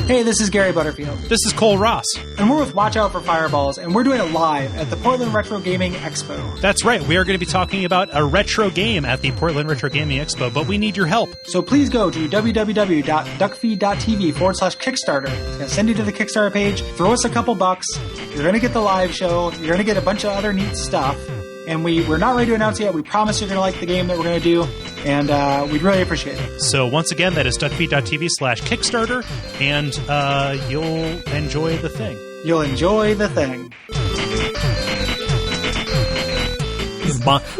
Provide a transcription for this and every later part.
Hey, this is Gary Butterfield. This is Cole Ross. And we're with Watch Out for Fireballs, and we're doing it live at the Portland Retro Gaming Expo. That's right. We are going to be talking about a retro game at the Portland Retro Gaming Expo, but we need your help. So please go to www.Duckfeed.tv/Kickstarter. It's going to send you to the Kickstarter page. Throw us a couple bucks. You're going to get the live show. You're going to get a bunch of other neat stuff. And we're not ready to announce it yet. We promise you're going to like the game that we're going to do, and we'd really appreciate it. So once again, that is Duckfeed.tv/Kickstarter, and you'll enjoy the thing. You'll enjoy the thing.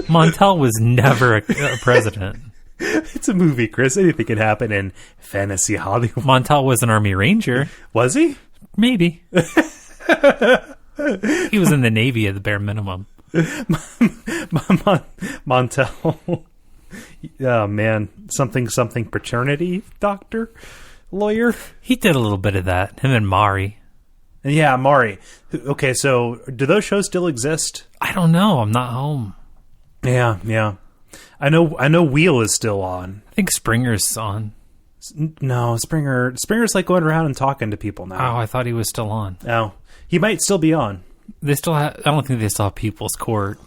Montel was never a president. It's a movie, Chris. Anything can happen in fantasy Hollywood. Montel was an Army Ranger. Was he? Maybe. He was in the Navy at the bare minimum. Montel. Oh, man. Something paternity doctor? Lawyer? He did a little bit of that. Him and Mari. Yeah, Mari. Okay, so do those shows still exist? I don't know. I'm not home. Yeah. I know Wheel is still on. I think Springer's on. No, Springer's like going around and talking to people now. Oh, I thought he was still on. Oh, he might still be on. They still have. I don't think they still have People's Court.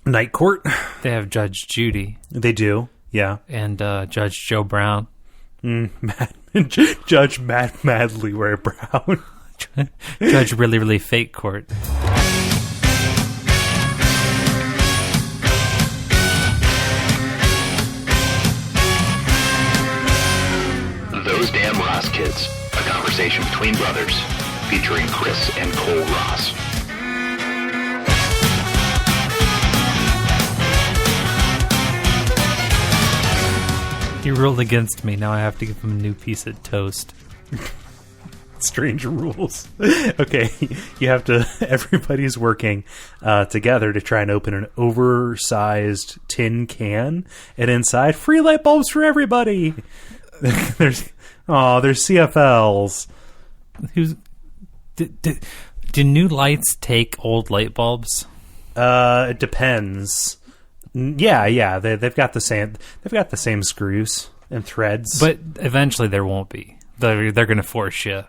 Night Court? They have Judge Judy. They do, yeah. And Judge Joe Brown. Judge Matt Leroy Brown. Judge Really Really Fake Court. Those Damn Ross Kids, a conversation between brothers, featuring Kris and Kole Ross. He ruled against me. Now I have to give him a new piece of toast. Strange rules. Okay, you have to. Everybody's working together to try and open an oversized tin can, and inside, free light bulbs for everybody. There's CFLs. Do new lights take old light bulbs? It depends. Yeah. They've got the same. They've got the same screws and threads. But eventually there won't be. They're going to force you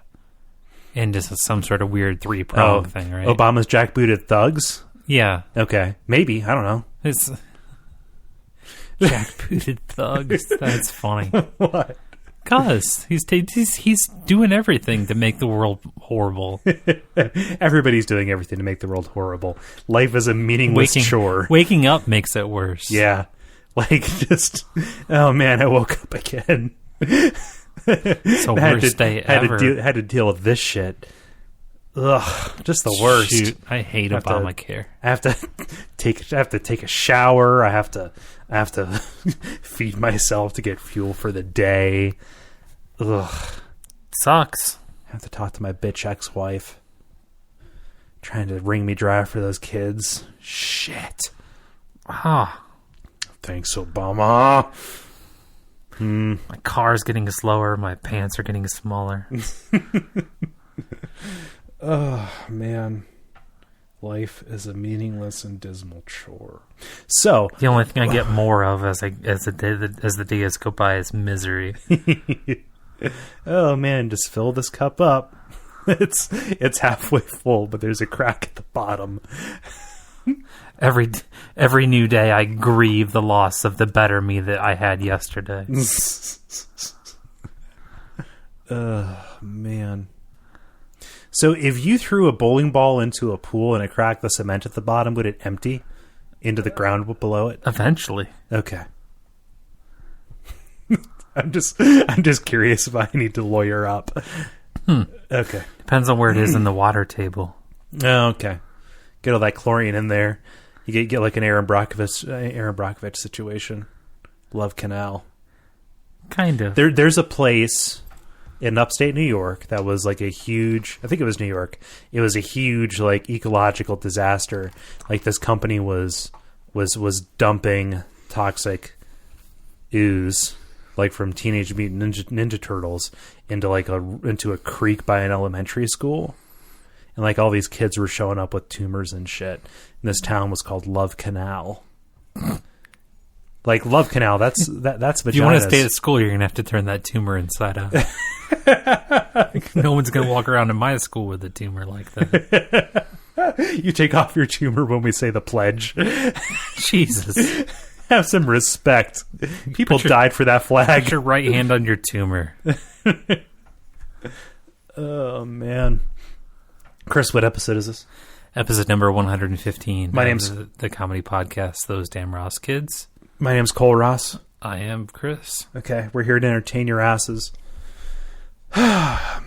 into some sort of weird 3-prong thing, right? Obama's jackbooted thugs. Yeah. Okay. Maybe. I don't know. It's jackbooted thugs. That's funny. What? Because he's doing everything to make the world horrible. Everybody's doing everything to make the world horrible. Life is a meaningless chore. Waking up makes it worse. Yeah. Like, just, oh man, I woke up again. It's the worst day ever. Had to deal with this shit. Ugh, just the worst. Shoot, I hate Obamacare. I have to take a shower. I have to feed myself to get fuel for the day. Ugh, sucks. I have to talk to my bitch ex-wife, trying to wring me dry for those kids. Shit. Thanks, Obama. My car's getting slower. My pants are getting smaller. Oh, man. Life is a meaningless and dismal chore. So the only thing I get more of as the days go by is misery. Oh man, just fill this cup up. It's halfway full, but there's a crack at the bottom. Every new day I grieve the loss of the better me that I had yesterday. Man. So if you threw a bowling ball into a pool and it cracked the cement at the bottom, would it empty into the ground below it? Eventually. Okay. I'm just curious if I need to lawyer up. Okay. Depends on where it is in the water table. Oh, okay. Get all that chlorine in there. You get like an Aaron Brockovich situation. Love Canal. Kind of. There's a place in upstate New York that was like a huge, I think it was New York. It was a huge like ecological disaster. Like this company was dumping toxic ooze like from Teenage Mutant Ninja Turtles into a creek by an elementary school. And like all these kids were showing up with tumors and shit. And this town was called Love Canal. Like Love Canal, that's vaginas. If you want to stay at school, you're gonna have to turn that tumor inside out. No one's going to walk around in my school with a tumor like that. You take off your tumor when we say the pledge. Jesus. Have some respect. People died for that flag. Put your right hand on your tumor. Oh, man. Chris, what episode is this? Episode number 115. My name's... the comedy podcast, Those Damn Ross Kids. My name's Cole Ross. I am Chris. Okay, we're here to entertain your asses.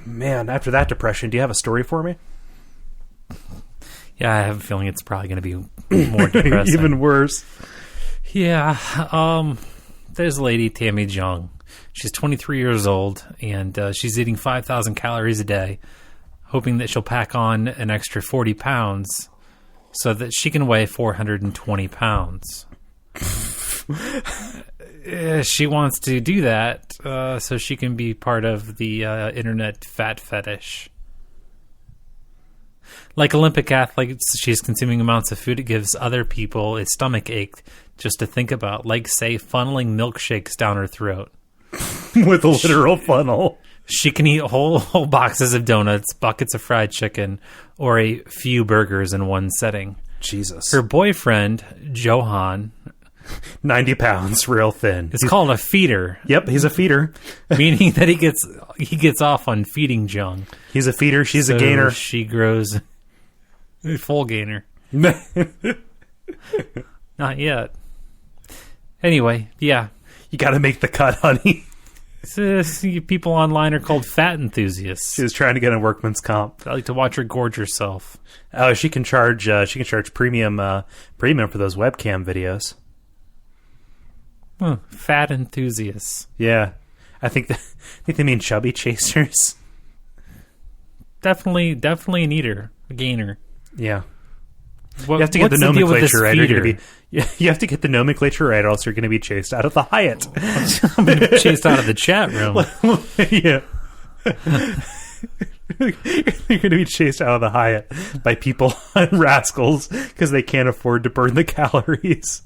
Man, after that depression, do you have a story for me? Yeah, I have a feeling it's probably going to be more depressing. Even worse. Yeah, there's a lady, Tammy Jung. She's 23 years old, and she's eating 5,000 calories a day, hoping that she'll pack on an extra 40 pounds so that she can weigh 420 pounds. She wants to do that so she can be part of the internet fat fetish. Like Olympic athletes, she's consuming amounts of food that gives other people a stomach ache just to think about, like, say, funneling milkshakes down her throat. With a literal funnel. She can eat whole boxes of donuts, buckets of fried chicken, or a few burgers in one setting. Jesus. Her boyfriend, Johan... 90 pounds, real thin. It's called a feeder. Yep, he's a feeder. Meaning that he gets off on feeding Jung. He's a feeder, she's So a gainer. She grows full gainer. Not yet. Anyway, yeah. You gotta make the cut, honey. People online are called fat enthusiasts. She was trying to get a workman's comp. I like to watch her gorge herself. Oh, she can charge premium for those webcam videos. Fat enthusiasts. Yeah. I think they mean chubby chasers. Definitely an eater, a gainer. Yeah. You have to get the nomenclature right. You have to get the nomenclature right, or else you're going to be chased out of the Hyatt. I'm going to be chased out of the chat room. Yeah. You're going to be chased out of the Hyatt by people on Rascals because they can't afford to burn the calories.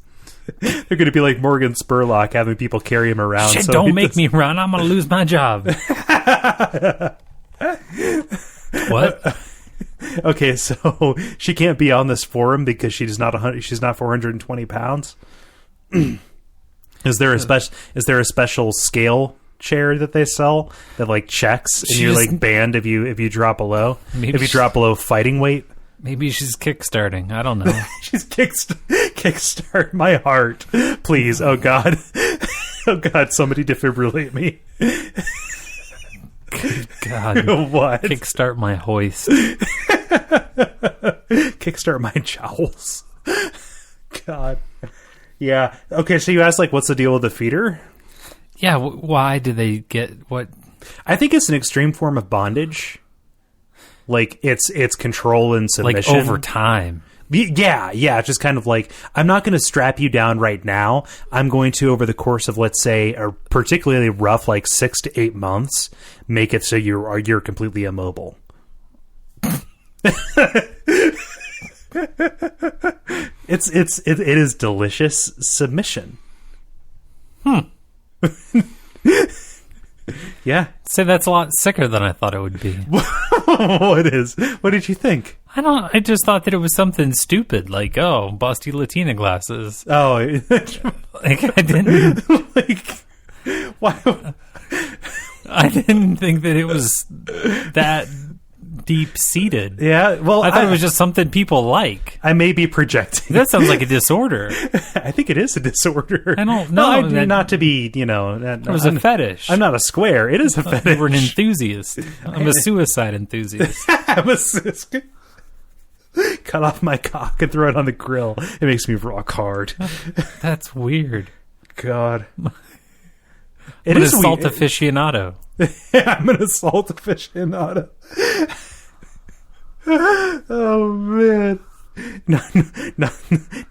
They're going to be like Morgan Spurlock, having people carry him around. Shit, don't make me run. I'm going to lose my job. What? Okay, so she can't be on this forum because she's not 420 pounds. Is there a special scale chair that they sell that like checks and you're like banned if you drop below? If you drop below fighting weight? Maybe she's kickstarting. I don't know. She's kickstart my heart, please. Oh God, somebody defibrillate me. God, what? Kickstart my hoist. Kickstart my jowls. God. Yeah. Okay, so you asked, like, what's the deal with the feeder? Yeah, why do they get what? I think it's an extreme form of bondage. Like, it's control and submission. Like, over time. Yeah, it's just kind of like, I'm not going to strap you down right now. I'm going to, over the course of, let's say, a particularly rough, like 6 to 8 months, make it so you're completely immobile. It is delicious submission. Yeah. Say that's a lot sicker than I thought it would be. What did you think? I just thought that it was something stupid, like, oh, busty Latina glasses. Oh, like, I didn't like, why? I didn't think that it was that deep seated. Yeah, well, I thought it was just something people like. I may be projecting. That sounds like a disorder. I think it is a disorder. I don't know. No, not to be, it was a fetish. I'm not a square. It is a fetish. You were an enthusiast. I'm a suicide enthusiast. Cut off my cock and throw it on the grill. It makes me rock hard. That's weird. God. It is an assault aficionado. I'm an assault aficionado. Oh, man.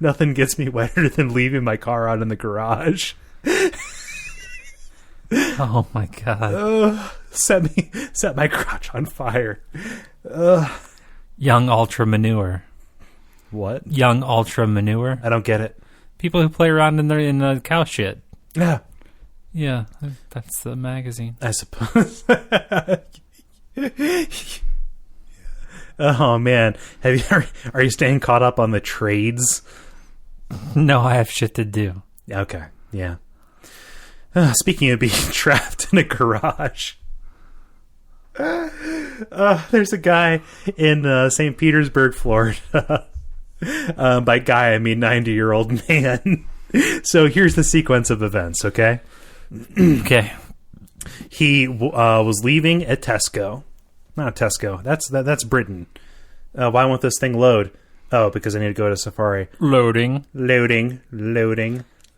Nothing gets me wetter than leaving my car out in the garage. Oh, my God. Set my crotch on fire. Young ultra manure. What? Young ultra manure. I don't get it. People who play around in the cow shit. Yeah. Yeah, that's the magazine. I suppose. Oh man, are you staying caught up on the trades? No, I have shit to do. Okay, yeah. Speaking of being trapped in a garage, there's a guy in St. Petersburg, Florida. By guy, I mean 90-year-old man. So here's the sequence of events, okay? Okay. He was leaving at Tesco. Not Tesco. That's Britain. Why won't this thing load? Oh, because I need to go to Safari. Loading.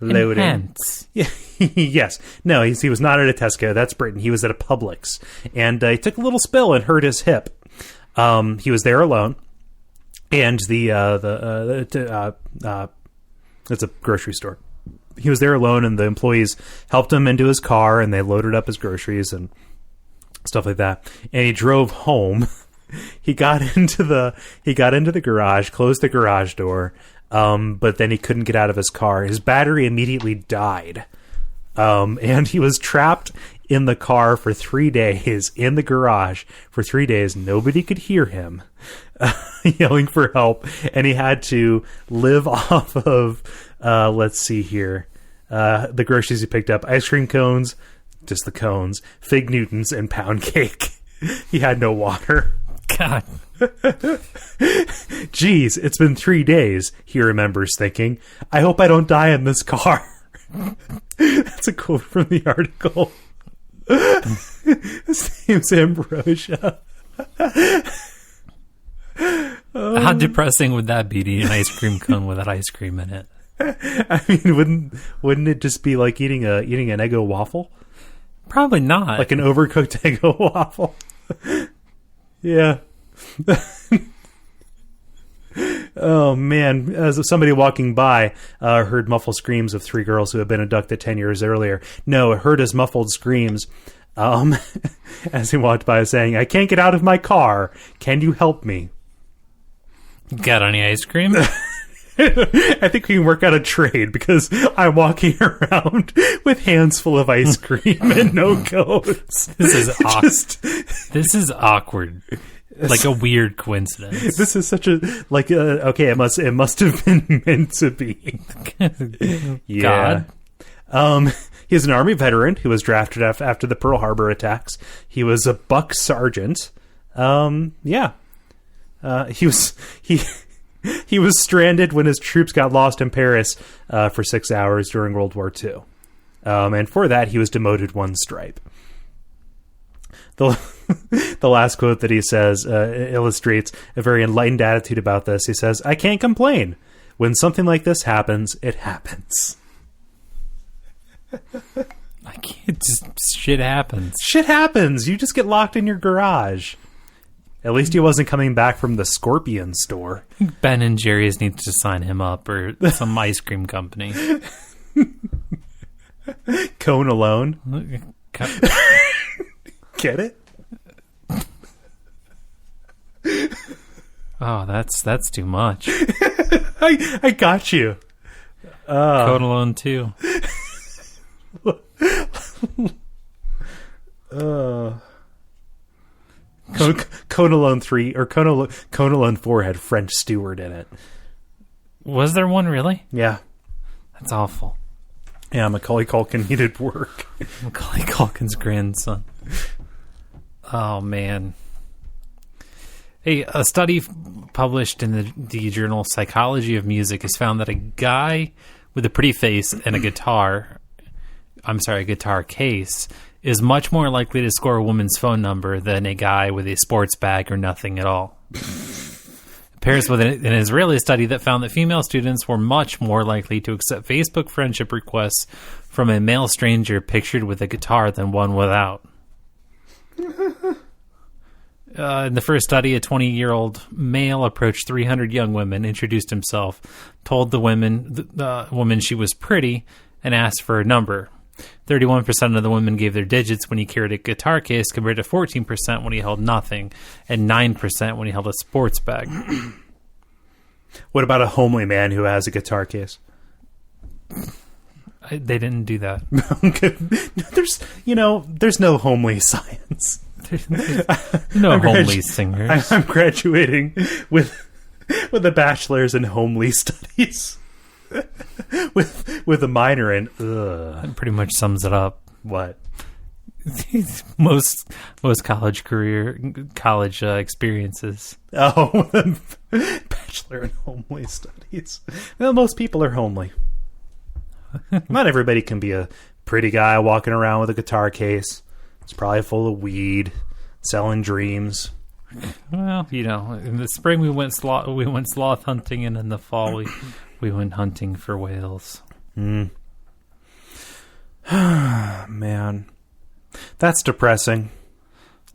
Enhance. Yes. No, he was not at a Tesco. That's Britain. He was at a Publix. And he took a little spill and hurt his hip. He was there alone. And it's a grocery store. He was there alone, and the employees helped him into his car, and they loaded up his groceries and stuff like that. And he drove home. He got into the garage, closed the garage door, but then he couldn't get out of his car. His battery immediately died, and he was trapped in the car for 3 days, in the garage for 3 days. Nobody could hear him yelling for help, and he had to live off of, let's see here, the groceries he picked up: ice cream cones, just the cones, fig Newtons, and pound cake. He had no water. God. Geez, it's been 3 days, he remembers thinking. I hope I don't die in this car. That's a quote from the article. His name's Ambrosia. How depressing would that be to eat an ice cream cone with that ice cream in it? I mean, wouldn't it just be like eating an Eggo waffle? Probably not. Like an overcooked Eggo waffle. Yeah. Oh man, as somebody walking by heard muffled screams of 3 girls who had been abducted 10 years earlier. No, heard his muffled screams as he walked by, saying, "I can't get out of my car. Can you help me?" Got any ice cream? I think we can work out a trade, because I'm walking around with hands full of ice cream and no coats. This is This is awkward. Like a weird coincidence. This is such a okay. It must have been meant to be. Yeah. God. He's an Army veteran who was drafted after the Pearl Harbor attacks. He was a buck sergeant. Yeah. He was stranded when his troops got lost in Paris for 6 hours during World War II. And for that, he was demoted 1 stripe. The last quote that he says illustrates a very enlightened attitude about this. He says, "I can't complain. When something like this happens, it happens." I can't. Just shit happens. Shit happens. You just get locked in your garage. At least he wasn't coming back from the Scorpion store. Ben and Jerry's needs to sign him up, or some ice cream company. Cone alone. Get it? Oh, that's too much. I got you. Code alone too. Cone Alone 3 or Cone Alone 4 had French Stewart in it. Was there one really? Yeah. That's awful. Yeah, Macaulay Culkin needed work. Macaulay Culkin's grandson. Oh, man. Hey, a study published in the journal Psychology of Music has found that a guy with a pretty face and a guitar case, is much more likely to score a woman's phone number than a guy with a sports bag or nothing at all. It pairs with an Israeli study that found that female students were much more likely to accept Facebook friendship requests from a male stranger pictured with a guitar than one without. In the first study, a 20-year-old male approached 300 young women, introduced himself, told the woman she was pretty, and asked for a number. 31% of the women gave their digits when he carried a guitar case, compared to 14% when he held nothing, and 9% when he held a sports bag. What about a homely man who has a guitar case? They didn't do that. There's no homely science. No homely singers. I'm graduating with a bachelor's in homely studies, with a minor in. That pretty much sums it up. What? most college experiences. Oh, bachelor in homely studies. Well, most people are homely. Not everybody can be a pretty guy walking around with a guitar case. It's probably full of weed, selling dreams. Well, in the spring we went sloth hunting, and in the fall we went hunting for whales. Man, that's depressing.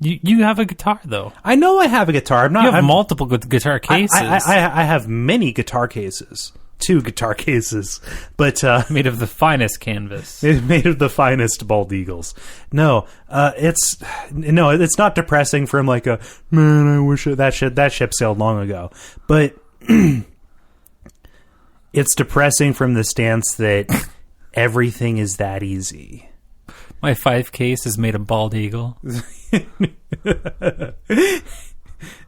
You have a guitar, though. I know I have a guitar. You have multiple guitar cases. I have many guitar cases. 2 guitar cases, but made of the finest canvas. Made of the finest bald eagles. No, it's not depressing from like a man. I wish that ship sailed long ago. But it's depressing from the stance that everything is that easy. My 5 case is made of bald eagle.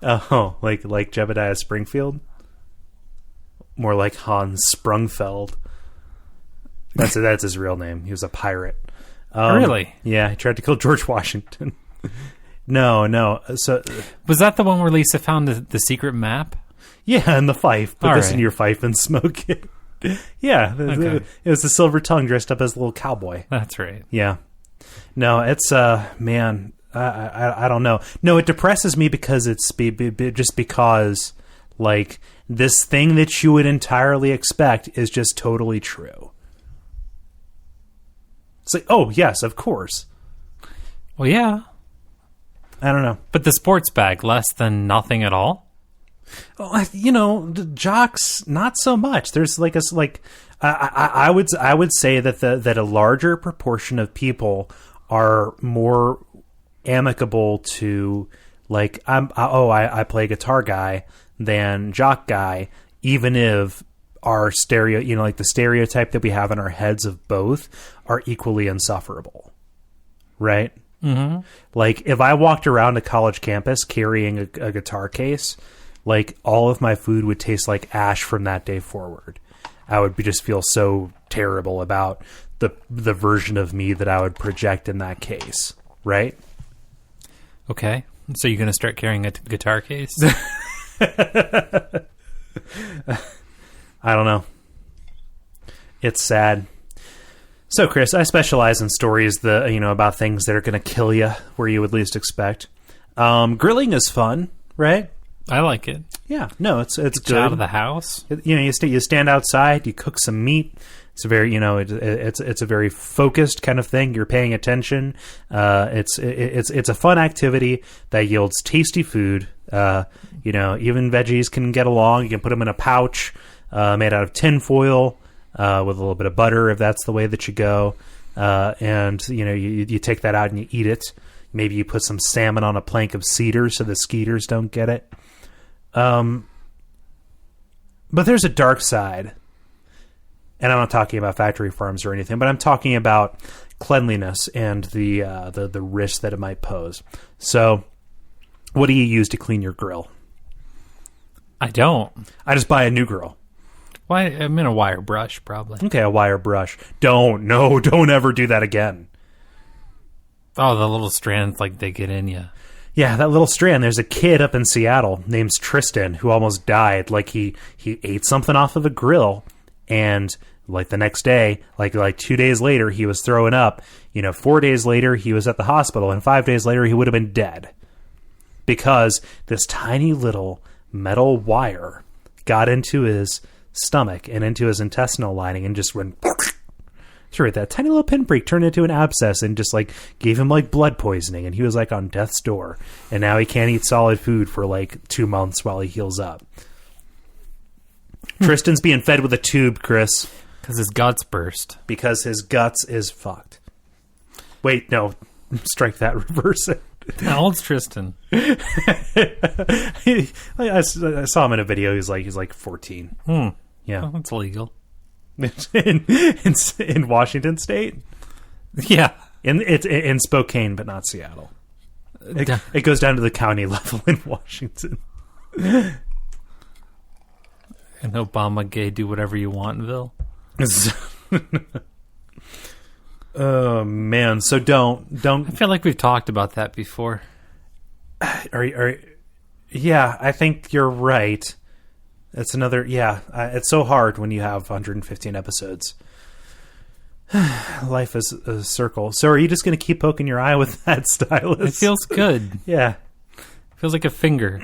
Oh, like Jebediah Springfield. More like Hans Sprungfeld. That's his real name. He was a pirate. Really? Yeah, he tried to kill George Washington. No. So was that the one where Lisa found the secret map? Yeah, and the fife. Put All this right. in your fife and smoke it. Yeah, Okay. It was the Silver Tongue dressed up as a little cowboy. That's right. Yeah. No, it's man. I don't know. No, it depresses me because it's just because like this thing that you would entirely expect is just totally true. It's like, oh yes, of course. Well, yeah, I don't know, but the sports bag less than nothing at all. well, the jocks not so much. There's I would say that a larger proportion of people are more amicable to like I play guitar guy than jock guy, even if our the stereotype that we have in our heads of both are equally insufferable, right? Mm-hmm. Like if I walked around a college campus carrying a guitar case, like all of my food would taste like ash from that day forward. I would just feel so terrible about the version of me that I would project in that case, right? Okay, so you're going to start carrying a guitar case? I don't know. It's sad. So, Chris, I specialize in stories about things that are going to kill you where you would least expect. Grilling is fun, right? I like it. Yeah, no, it's Get good. you out of the house. You stand outside, you cook some meat. It's a very it's a very focused kind of thing. You're paying attention. It's a fun activity that yields tasty food. Even veggies can get along. You can put them in a pouch made out of tin foil with a little bit of butter if that's the way that you go. And you take that out and you eat it. Maybe you put some salmon on a plank of cedar so the skeeters don't get it. But there's a dark side. And I'm not talking about factory farms or anything, but I'm talking about cleanliness and the risk that it might pose. So, what do you use to clean your grill? I don't. I just buy a new grill. Why? I'm in a wire brush, probably. Okay, a wire brush. Don't ever do that again. Oh, the little strands, like they get in you. Yeah, that little strand. There's a kid up in Seattle named Tristan who almost died. Like he ate something off of a grill. And like the next day, like 2 days later, he was throwing up. 4 days later, he was at the hospital. And 5 days later, he would have been dead. Because this tiny little metal wire got into his stomach and into his intestinal lining and just went... Sure, that tiny little pinprick turned into an abscess and just like gave him like blood poisoning. And he was like on death's door. And now he can't eat solid food for like 2 months while he heals up. Tristan's being fed with a tube, Chris. Because his guts burst. Because his guts is fucked. Wait, no. Strike that. Reverse it. How old's Tristan? I saw him in a video. He's like 14. Yeah. Yeah. Well, that's illegal. in Washington State. Yeah. It's in Spokane, but not Seattle. It goes down to the county level in Washington. And Obama gay do whatever you wantville. Oh man! So don't. I feel like we've talked about that before. Yeah, I think you're right. It's another. Yeah, it's so hard when you have 115 episodes. Life is a circle. So are you just going to keep poking your eye with that stylus? It feels good. Yeah. Feels like a finger.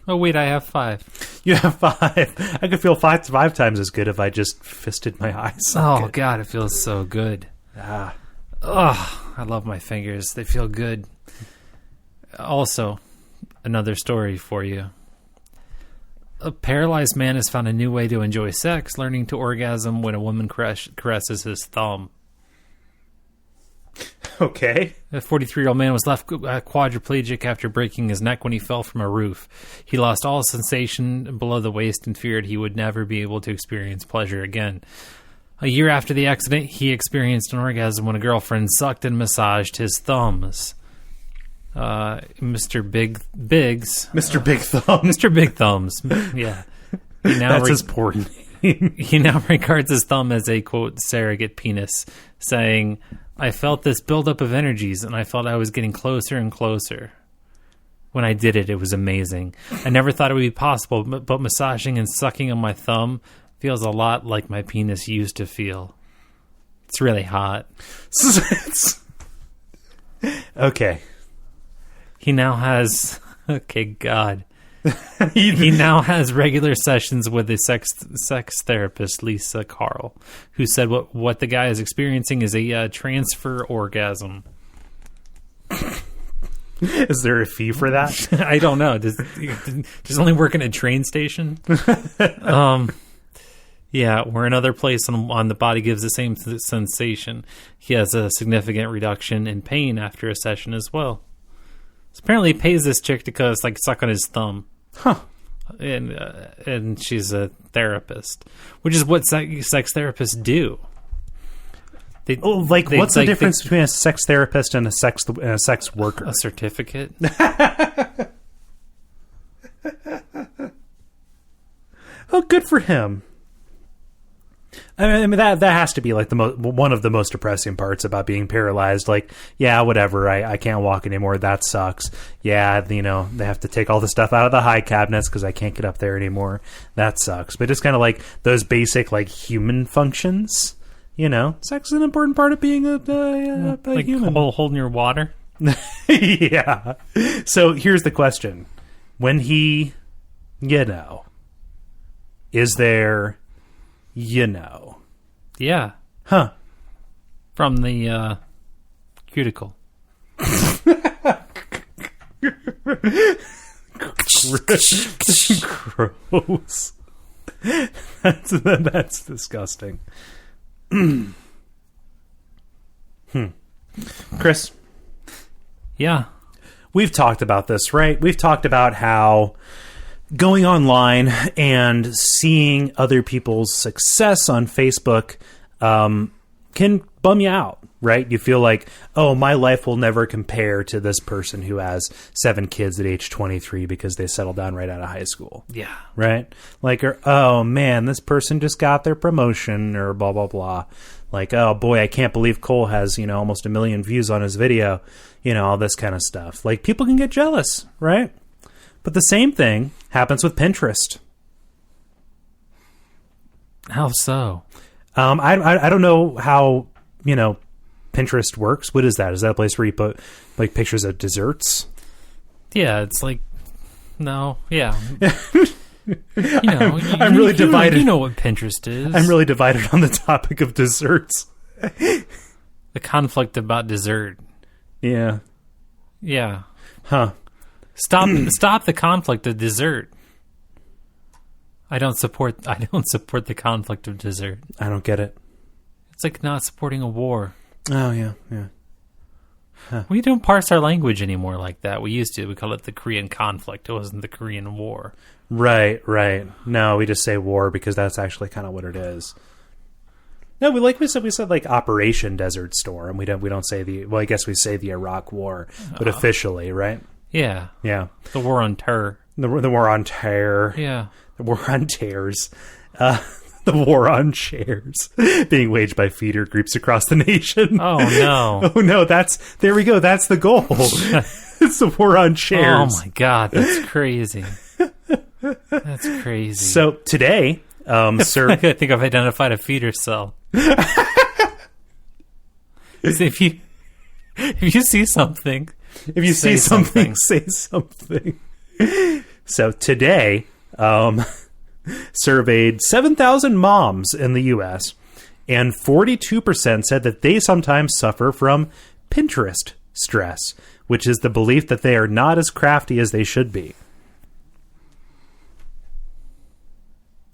Oh, wait, I have 5. You have 5. I could feel 5 times as good if I just fisted my eye socket. Oh, God, it feels so good. Ah. Oh, I love my fingers. They feel good. Also, another story for you. A paralyzed man has found a new way to enjoy sex, learning to orgasm when a woman caresses his thumb. Okay. A 43-year-old man was left quadriplegic after breaking his neck when he fell from a roof. He lost all sensation below the waist and feared he would never be able to experience pleasure again. A year after the accident, he experienced an orgasm when a girlfriend sucked and massaged his thumbs. Mr. Biggs. Mr. Big Thumb. Mr. Big Thumbs. Yeah. That's his poor name. He now regards his thumb as a, quote, surrogate penis, saying, I felt this buildup of energies, and I felt I was getting closer and closer. When I did it, it was amazing. I never thought it would be possible, but massaging and sucking on my thumb feels a lot like my penis used to feel. It's really hot. Okay. He now has... Okay, God. He now has regular sessions with a sex therapist, Lisa Carl, who said what the guy is experiencing is a transfer orgasm. Is there a fee for that? I don't know. Does only work in a train station? Yeah, where another place on the body gives the same sensation. He has a significant reduction in pain after a session as well. So apparently he pays this chick to suck on his thumb. Huh. And she's a therapist, which is what sex therapists do. What's the difference between a sex therapist and a sex worker? A certificate. Oh, good for him. I mean that has to be like one of the most depressing parts about being paralyzed. Like, yeah, whatever. I can't walk anymore. That sucks. Yeah, they have to take all the stuff out of the high cabinets because I can't get up there anymore. That sucks. But it's kind of like those basic like human functions. Sex is an important part of being a like human. Holding your water. Yeah. So here's the question: when he, is there? Yeah. Huh. From the cuticle. Gross. That's disgusting. Chris? Yeah. We've talked about this, right? We've talked about how going online and seeing other people's success on Facebook can bum you out, right? You feel like, oh, my life will never compare to this person who has 7 kids at age 23 because they settled down right out of high school. Yeah. Right? Like, oh, man, this person just got their promotion or blah, blah, blah. Like, oh, boy, I can't believe Kole has, almost 1 million views on his video. All this kind of stuff. Like, people can get jealous, right? But the same thing happens with Pinterest. How so? I don't know how, Pinterest works. What is that? Is that a place where you put like pictures of desserts? Yeah, it's like, no, yeah. I'm really divided. You know what Pinterest is. I'm really divided on the topic of desserts. The conflict about dessert. Yeah. Yeah. Huh. Stop the conflict of dessert. I don't support the conflict of dessert. I don't get it. It's like not supporting a war. Oh, yeah. Huh. We don't parse our language anymore like that. We used to. We call it the Korean conflict. It wasn't the Korean War. Right. No, we just say war because that's actually kind of what it is. No, we said like Operation Desert Storm. We don't say I guess we say the Iraq War, but officially, right? Yeah. Yeah. The war on terror. The war on terror. Yeah. The war on tears. The war on shares being waged by feeder groups across the nation. Oh, no. Oh, no. There we go. That's the goal. It's the war on shares. Oh, my God. That's crazy. That's crazy. So today, sir... I think I've identified a feeder cell. If you see something... If you see something, say something. So today, surveyed 7,000 moms in the U.S., and 42% said that they sometimes suffer from Pinterest stress, which is the belief that they are not as crafty as they should be.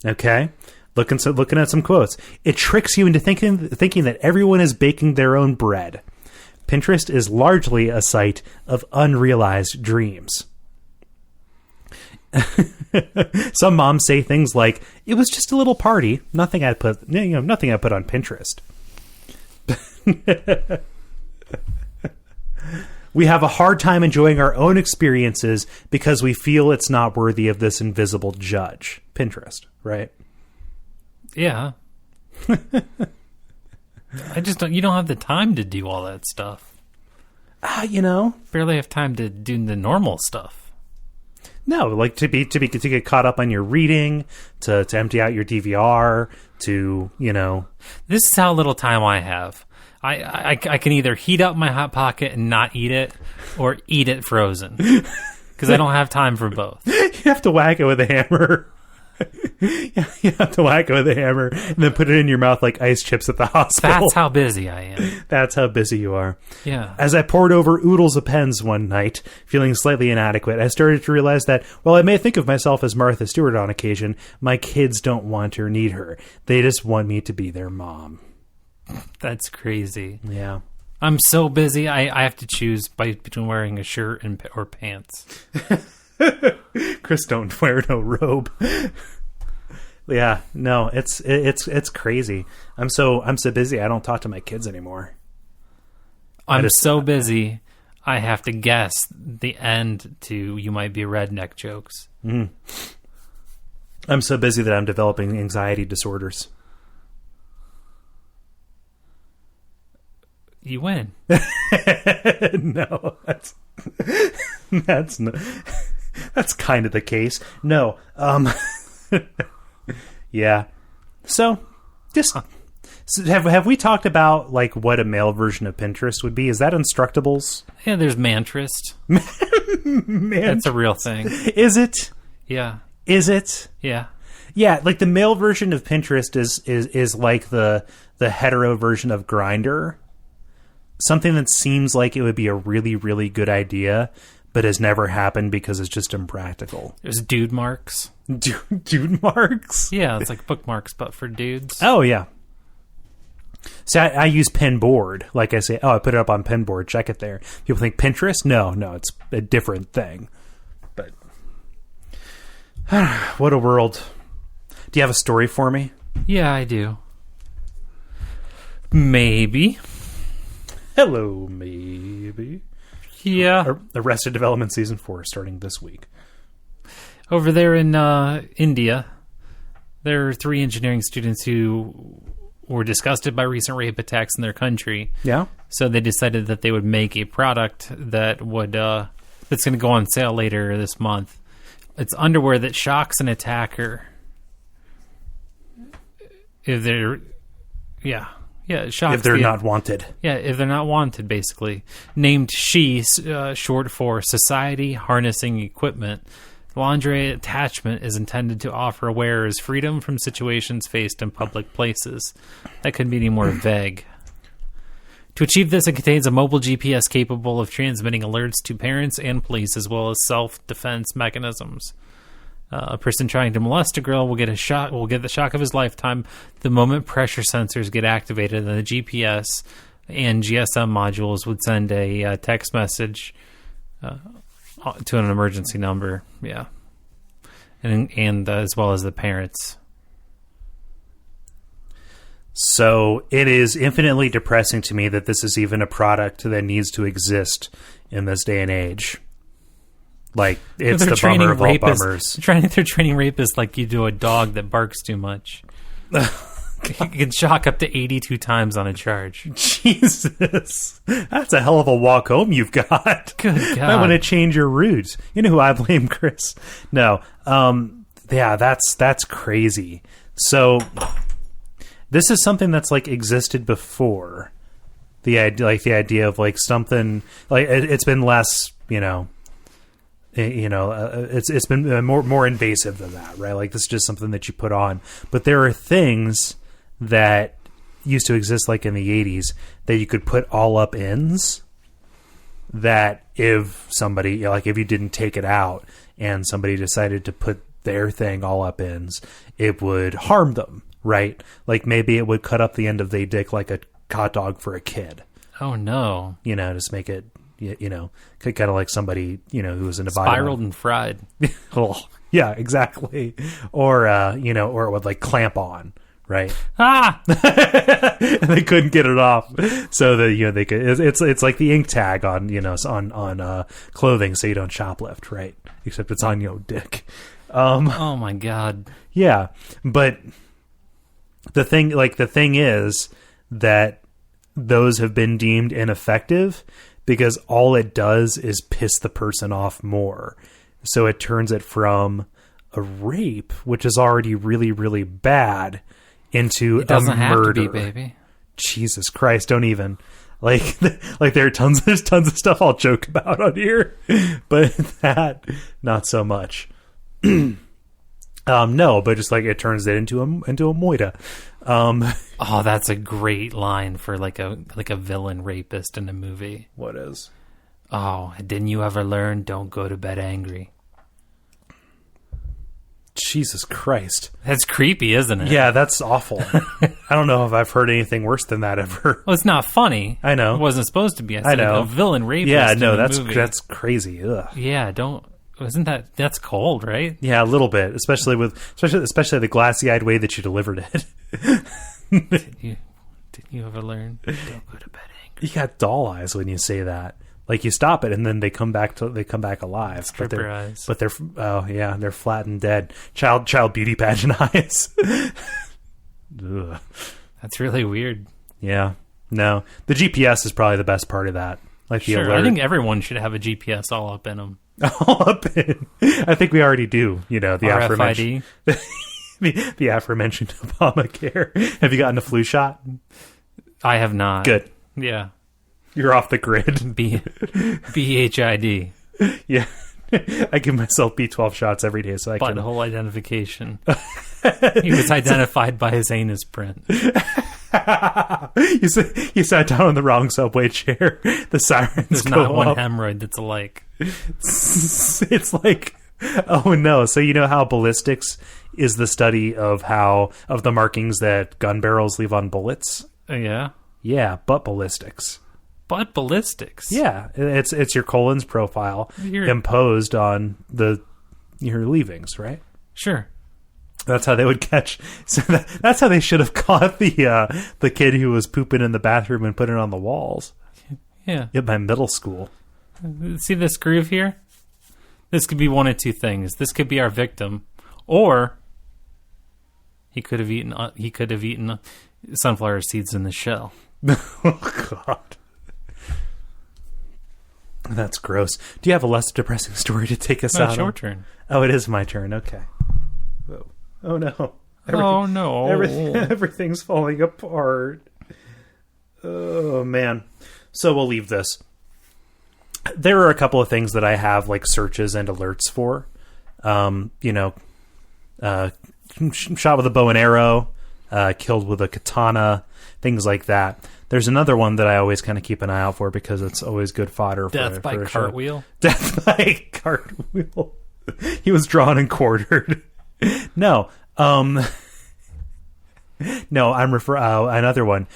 Okay? Looking at some quotes. It tricks you into thinking that everyone is baking their own bread. Pinterest is largely a site of unrealized dreams. Some moms say things like, "It was just a little party. Nothing I put on Pinterest." We have a hard time enjoying our own experiences because we feel it's not worthy of this invisible judge. Pinterest, right? Yeah. You don't have the time to do all that stuff. Barely have time to do the normal stuff. No, like to get caught up on your reading, to empty out your DVR, This is how little time I have. I can either heat up my Hot Pocket and not eat it, or eat it frozen. Because I don't have time for both. You have to whack it with a hammer. You have to whack it with a hammer and then put it in your mouth like ice chips at the hospital. That's how busy I am. That's how busy you are. Yeah. As I poured over oodles of pens one night, feeling slightly inadequate, I started to realize that, while I may think of myself as Martha Stewart on occasion, my kids don't want or need her. They just want me to be their mom. That's crazy. Yeah. I'm so busy, I have to choose between wearing a shirt or pants. Kris don't wear no robe. Yeah, no, it's crazy. I'm so busy. I don't talk to my kids anymore. I'm so busy. I have to guess the end to "you might be a redneck" jokes. Mm. I'm so busy that I'm developing anxiety disorders. You win. No, that's not. That's kind of the case. No. Yeah. So, have we talked about like what a male version of Pinterest would be? Is that Instructables? Yeah, there's Mantrist. That's a real thing. Is it? Yeah. Is it? Yeah. Yeah, like the male version of Pinterest is like the hetero version of Grindr. Something that seems like it would be a really, really good idea, but has never happened because it's just impractical. There's dude marks. Dude marks? Yeah, it's like bookmarks, but for dudes. Oh, yeah. So I use Pinboard. Like I say, I put it up on Pinboard. Check it there. People think Pinterest? No, it's a different thing. But what a world. Do you have a story for me? Yeah, I do. Maybe. Hello, maybe. Yeah. Arrested Development Season 4 starting this week. Over there in India, there are 3 engineering students who were disgusted by recent rape attacks in their country. Yeah. So they decided that they would make a product that would that's going to go on sale later this month. It's underwear that shocks an attacker. If they're it shocks if they're not wanted. Yeah, if they're not wanted, basically. Named SHE, short for Society Harnessing Equipment, the lingerie attachment is intended to offer wearers freedom from situations faced in public places. That couldn't be any more vague. To achieve this, it contains a mobile GPS capable of transmitting alerts to parents and police, as well as self-defense mechanisms. A person trying to molest a girl will get the shock of his lifetime the moment pressure sensors get activated, and the GPS and GSM modules would send a text message to an emergency number. Yeah, and as well as the parents. So it is infinitely depressing to me that this is even a product that needs to exist in this day and age. Like, it's the bummer of all bummers. They're training rapists like you do a dog that barks too much. You can shock up to 82 times on a charge. Jesus. That's a hell of a walk home you've got. Good God. I want to change your route. You know who I blame, Chris? No. Yeah, that's crazy. So this is something that's like existed before. The idea of like something like it's been less, it's been more invasive than that, right? Like, this is just something that you put on. But there are things that used to exist, like in the 80s, that you could put all up ends that if somebody, if you didn't take it out and somebody decided to put their thing all up ends, it would harm them, right? Like, maybe it would cut up the end of their dick like a hot dog for a kid. Oh, no. Just make it, kind of like somebody, who was in a spiraled and fried. Oh, yeah, exactly. Or, or it would like clamp on, right? Ah! And they couldn't get it off. So that, they could, it's like the ink tag on, on clothing so you don't shoplift, right? Except it's on your dick. Oh my God. Yeah. But the thing is that those have been deemed ineffective because all it does is piss the person off more. So it turns it from a rape, which is already really, really bad, into it doesn't a murder. Have to be, baby. Jesus Christ, don't even. Like there's tons of stuff I'll joke about on here, but that, not so much. No, but just like it turns it into a moida. Oh, that's a great line for like a villain rapist in a movie. What is? Oh, didn't you ever learn? Don't go to bed angry. Jesus Christ. That's creepy, isn't it? Yeah, that's awful. I don't know if I've heard anything worse than that ever. Well, it's not funny. I know. It wasn't supposed to be. I know. A villain rapist. Yeah, no, in a movie. that's crazy. Ugh. Yeah, that's cold, right? Yeah, a little bit, especially the glassy-eyed way that you delivered it. Didn't you ever learn? Don't go to bed angry. You got doll eyes when you say that. Like, you stop it and then they come back alive. Stripper eyes. But they're flat and dead. Child beauty pageant eyes. Ugh. That's really weird. Yeah. No. The GPS is probably the best part of that. Like the alert. I think everyone should have a GPS all up in them. All up in. I think we already do. The RFID. the aforementioned Obamacare. Have you gotten a flu shot? I have not. Good. Yeah. You're off the grid. BHID. Yeah. I give myself B12 shots every day so I can. Butthole identification. He was identified by his anus print. You sat down on the wrong subway chair. The sirens There's go not one up. hemorrhoid that's alike. It's like, oh no. So you know how ballistics is the study of the markings that gun barrels leave on bullets? Yeah. Yeah, butt ballistics. Butt ballistics. Yeah, it's your colon's profile imposed on your leavings, right? Sure. That's how they would catch. So that's how they should have caught the kid who was pooping in the bathroom and put it on the walls. Yeah. In my middle school. See this groove here? This could be one of two things. This could be our victim, or he could have eaten sunflower seeds in the shell. Oh God. That's gross. Do you have a less depressing story to take us out? It's your turn. Oh, it is my turn. Okay. Whoa. Oh no. Everything's falling apart. Oh man. So we'll leave this. There are a couple of things that I have like searches and alerts for. Shot with a bow and arrow, killed with a katana, things like that. There's another one that I always kind of keep an eye out for because it's always good fodder. Death by cartwheel. Death by cartwheel. He was drawn and quartered. No. No, I'm another one.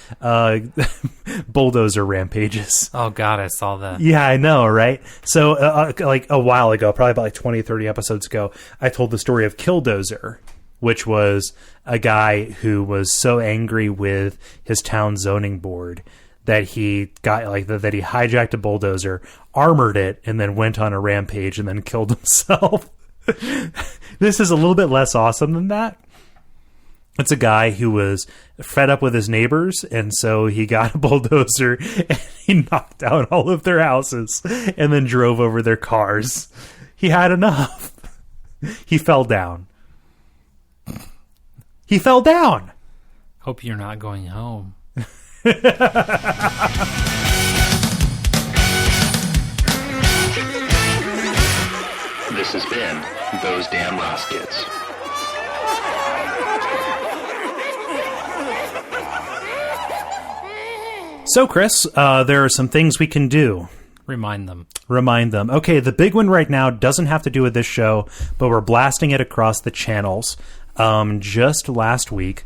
Bulldozer rampages. Oh God, I saw that. Yeah, I know, right? So like a while ago, probably about like 20, 30 episodes ago, I told the story of Killdozer, which was a guy who was so angry with his town zoning board that he got that he hijacked a bulldozer, armored it, and then went on a rampage and then killed himself. This is a little bit less awesome than that. It's a guy who was fed up with his neighbors, and so he got a bulldozer and he knocked down all of their houses and then drove over their cars. He had enough. He fell down. He fell down. Hope you're not going home. This has been Those Damn Ross Kids. So, Chris, there are some things we can do. Remind them. Okay, the big one right now doesn't have to do with this show, but we're blasting it across the channels. Just last week,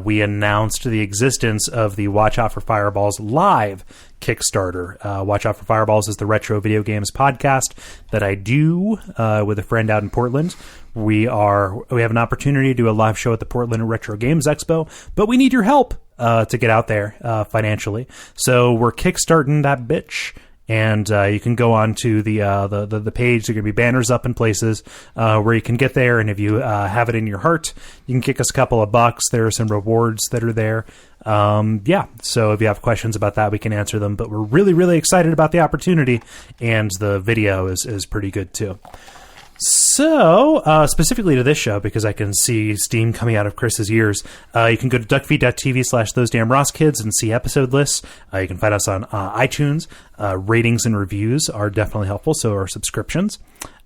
we announced the existence of the Watch Out for Fireballs live Kickstarter. Watch Out for Fireballs is the retro video games podcast that I do with a friend out in Portland. We have an opportunity to do a live show at the Portland Retro Games Expo, but we need your help to get out there financially. So we're kickstarting that bitch. And you can go on to the page. There are going to be banners up in places where you can get there. And if you have it in your heart, you can kick us a couple of bucks. There are some rewards that are there. So if you have questions about that, we can answer them. But we're really, really excited about the opportunity. And the video is pretty good, too. So, specifically to this show, because I can see steam coming out of Chris's ears, you can go to Duckfeed.tv/Those Damn Ross Kids and see episode lists. You can find us on iTunes. Ratings and reviews are definitely helpful, so are subscriptions.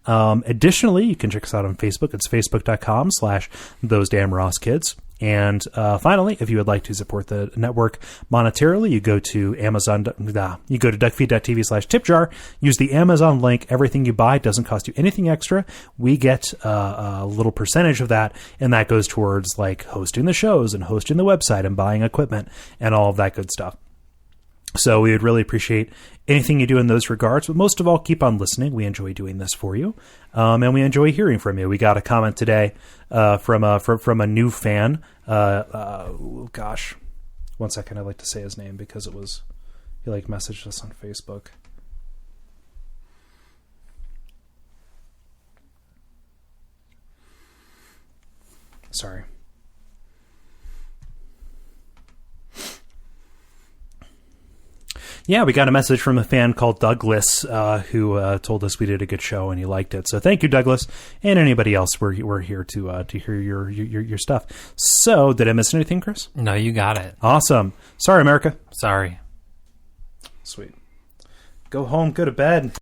Additionally, you can check us out on Facebook. It's facebook.com/Those Damn Ross Kids. And finally, if you would like to support the network monetarily, you go to you go to Duckfeed.tv/tipjar. Use the Amazon link. Everything you buy doesn't cost you anything extra. We get a little percentage of that, and that goes towards like hosting the shows and hosting the website and buying equipment and all of that good stuff. So we would really appreciate anything you do in those regards, but most of all, keep on listening. We enjoy doing this for you, and we enjoy hearing from you. We got a comment today from a new fan. Gosh, 1 second. I'd like to say his name because he messaged us on Facebook. Sorry. Yeah, we got a message from a fan called Douglas who told us we did a good show and he liked it. So thank you, Douglas, and anybody else. We're here to hear your stuff. So did I miss anything, Chris? No, you got it. Awesome. Sorry, America. Sorry. Sweet. Go home. Go to bed.